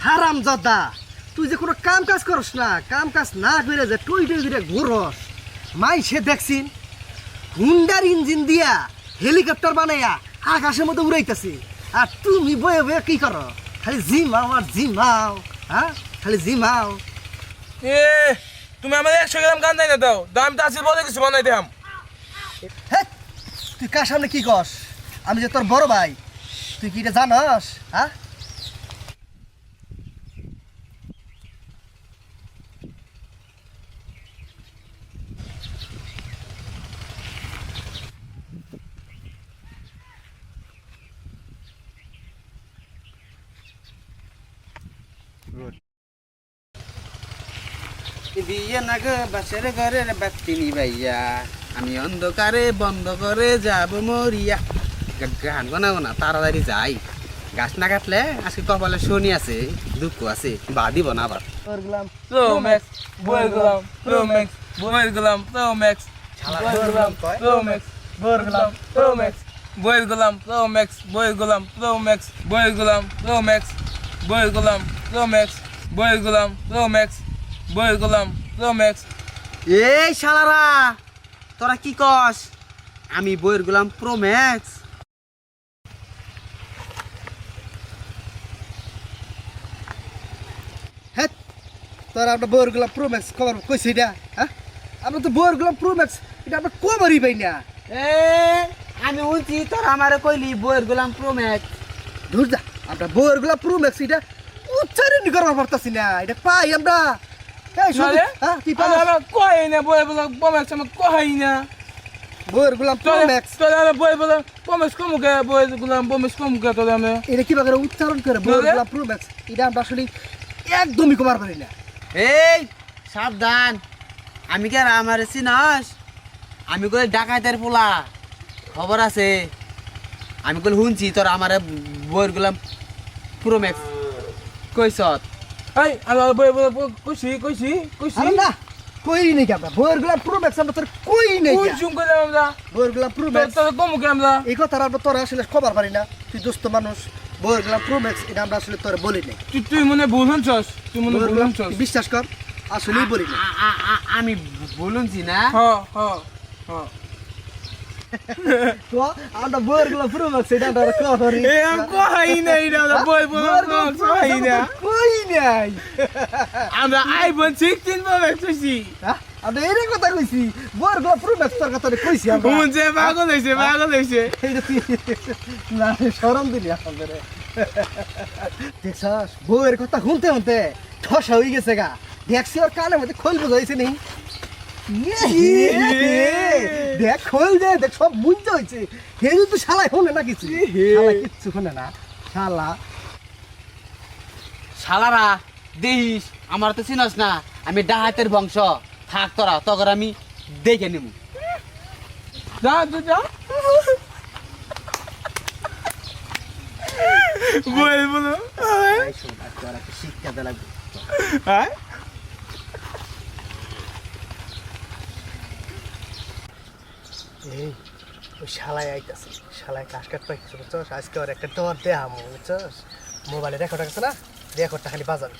হারাম জাদা তুই যে কোনো কাম কাজ করস না, কাম কাজ না করে যে টুই টুই করে ঘুরস, মাইসে দেখছিন হুন্ডার ইঞ্জিন দিয়া হেলিকপ্টার বানাইয়া আকাশের মধ্যে উড়াইতেছি, আর তুমি বয়ে বয়ে কি করো? খালি জিমাও আর জিমাও, হ্যাঁ খালি জিমাও। এ তুমি আমাদের 100 গ্রাম গান না দাও, দাম তো আছে বলে কিছু বানাই দিলাম। হ্যাঁ তুই কার সামনে কি কস? আমি যে তোর বড় ভাই, তুই কি এটা জানস? হ্যাঁ বিয়ে না গো বাসের ঘরের বাতি নিবাইয়া, আমি অন্ধকারে বন্ধ করে যাব মরিয়া। গান বানাবো না, তাড়াতাড়ি যাই। গাছ না কাটলে আজকে কপালে শনি আছে, দুঃখ আছে, বাদিব না আবার। প্রো ম্যাক্স বই গেলাম, প্রো ম্যাক্স বই গেলাম, প্রো ম্যাক্স বই গেলাম, প্রো ম্যাক্স বই গেলাম, প্রো ম্যাক্স বই গেলাম, প্রো ম্যাক্স বই গেলাম, প্রো ম্যাক্স বই গেলাম, প্রো ম্যাক্স বই গেলাম, প্রো ম্যাক্স বই গেলাম, প্রো ম্যাক্স বই গেলাম, প্রো ম্যাক্স। এই শালারা তোরা কি কস? আমি বইয়ের গুলাম প্রো ম্যাক্স? হ্যাঁ তোরা আমরা বউর গুলা প্রো ম্যাক্স কবার কইছি এটা? হ্যাঁ আমরা তো বউর গুলা প্রো ম্যাক্স এটা আমরা কবারই পাই না। এ আমি বলছি তোরা আমারে কইলি বইয়ের গুলাম প্রো ম্যাক্স। ধুর যা, আমরা বউর গুলা প্রো ম্যাক্স এটা উচ্চারণ করবার পারতাছি না, এটা পাই আমরা। এই শোন, হ্যাঁ কি পাই? আমরা কই না বই বলে প্রো ম্যাক্স, আমরা কই না বউর গুলা প্রো ম্যাক্স তোরা আমরা বই বলে প্রো ম্যাক্স কম কে, বই গুলাম প্রো ম্যাক্স কম কে তোরা আমরা। এটা কিভাবে করে উচ্চারণ করে বউর গুলা প্রো ম্যাক্স, এটা আমরা আসলে একদমই কবার পারি না। এই সাবধান, আমি কি আর আমার চিনস? আমি কই ডাকাতের পোলা, খবর আছে। আমি কই শুনছি তোর আমার বইয়ের গুলাম প্রো ম্যাক্স কইছত। এই আমরা বই বলে কইছি কইছি কইছি আরে না কই নেই কি আমরা বউর গুলা প্রো ম্যাক্স আমরা তোর কই নেই কোন জুম করে আমরা বউর গুলা প্রো ম্যাক্স। তোরা কম কে আমরা এই কথা আমরা তোরা আসলে খবর পারি না, তুই দোস্ত মানুষ। বউর গুলা প্রো ম্যাক্স এটা আমরা আসলে তোর বলি নাই। তুই মনে ভুল হচ্ছস, তুই মনে ভুল হচ্ছস। বিশ্বাস কর আসলেই বলি না। আমি বলুনছি না। হ্যাঁ হ্যাঁ হ্যাঁ তো আমরা বউর গুলা প্রো ম্যাক্স এটা আমরা করি এ আমি কই নাই না এটা বই বলে কই না কই নাই। আমরা আইফোন 16 প্রো ম্যাক্স কইছি। হ্যাঁ আমরা এর কথা কইছি, বউর গুলা প্রো ম্যাক্স তোর কথা কইছি আমরা। বুঝে পাগল হইছে এইটা তুই না শরম দিলি আমাদের। দেখছস বউয়ের কথা শুনতে শুনতে ঠসা হয়ে গেছে গা, দেখছি ওর কানের মধ্যে খোল বোঝাইছে নেই। দেখ খোল দে, দেখ সব বুঝতে হয়েছে। হে তো শালাই শোনে না কিছু, শালা কিচ্ছু শোনে না শালা। শালারা দেখিস আমার তো চিনস না, আমি ডাহাতের বংশ। থাক তোরা, তখন আমি দেখে নেব। যা যা বই বলো শিক্ষা দে লাগবে। হ্যাঁ এই ওই শালাই আইতাছে, শালাই কাজ কাট পাইছে বুঝছস। আজকে ওর একটা দর দেয়াম বুঝছস, মোবাইলে রেকর্ড আছে না, রেকর্ডটা খালি বাজাবি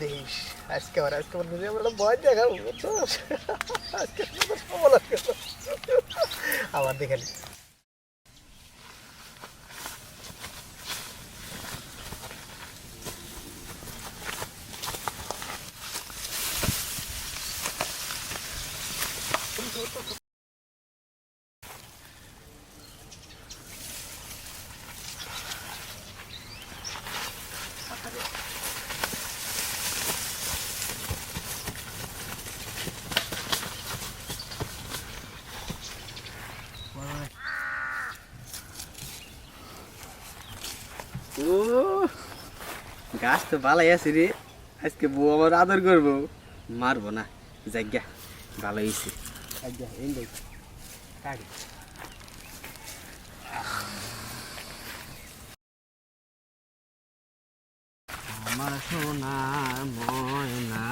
দেখিস। আজকে ওর বুঝে আমরা ভয় দেখাবো বুঝছস। আজকে আবার দেখালি ও গাছ তো ভালোই আছে রে, আজকে বউ আমার আদর করবো, মারবো না। জায়গা ভালো হয়েছে। আমার সোনার ময়না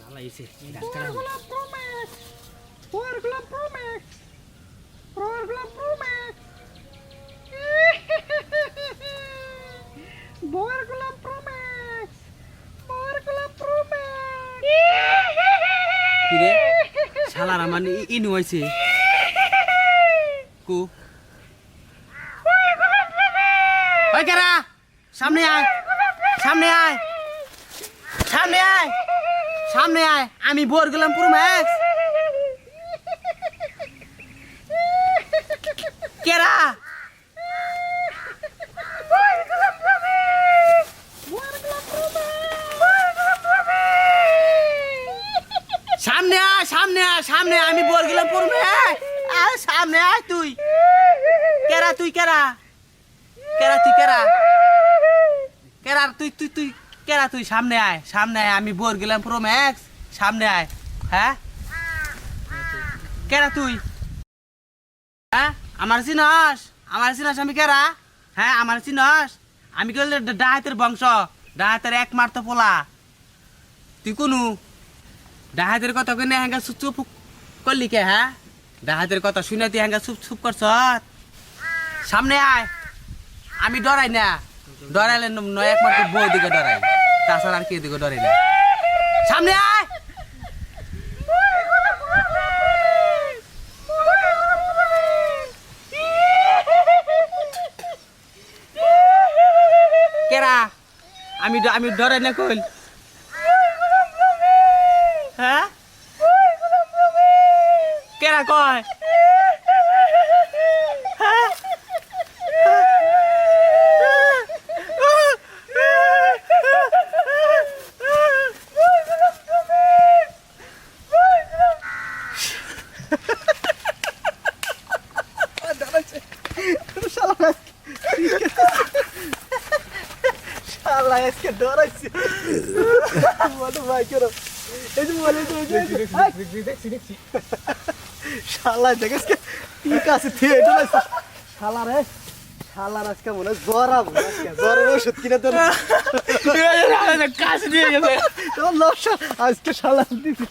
ভালো হয়েছে। Pro Max. আমার ইনু হয়েছে কু ওই কারা সামনে আয় সামনে আয় সামনে আয় সামনে আয় আমি বোর গেলাম পুরো ম্যাক্স কেরা সামনে আয় সামনে আয় সামনে আয়, আমি বোর গেলাম পুরো ম্যাক্স আরে সামনে আয় তুই কেরা তুই কেরা কেরা তুই কেরা কেরা তুই তুই তুই কেরা তুই সামনে আয় আমি বোর গেলাম প্রো ম্যাক্স সামনে আয় হ্যাঁ কেরা তুই হ্যাঁ আমার চিনস আমি কেরা হ্যাঁ আমার চিনস আমি কি ডাহাতের বংশ ডাহাতের একমাত্র পোলা তুই কোনো ডাহাতের কথা কই না হ্যাঙ্গা চুপ করলি কে হ্যাঁ ডাহাতের কথা শুনে তুই হ্যাঙ্গা চুপ চুপ করছ সামনে আয় আমি ডরাই না ডরাইলে নয় একমাত্র বউ দিকে ডরাই তাছাড়া আর কে দিকে ডরাই না সামনে আয় কেরা আমি ডরাই না কইল হ্যাঁ কেরা কয় হ্যাঁ শালা আজকে ডরাইছে বলো ভাই কেরো এই যে বলে দেখছি শালা দেখিস ঠিক আছে ডরাইছে শালার আজকে মনে হয় জ্বর আবো আজকে জ্বরের ওষুধ কিনে তোর কাছে দিয়ে গেছে আজকে শালা দিবি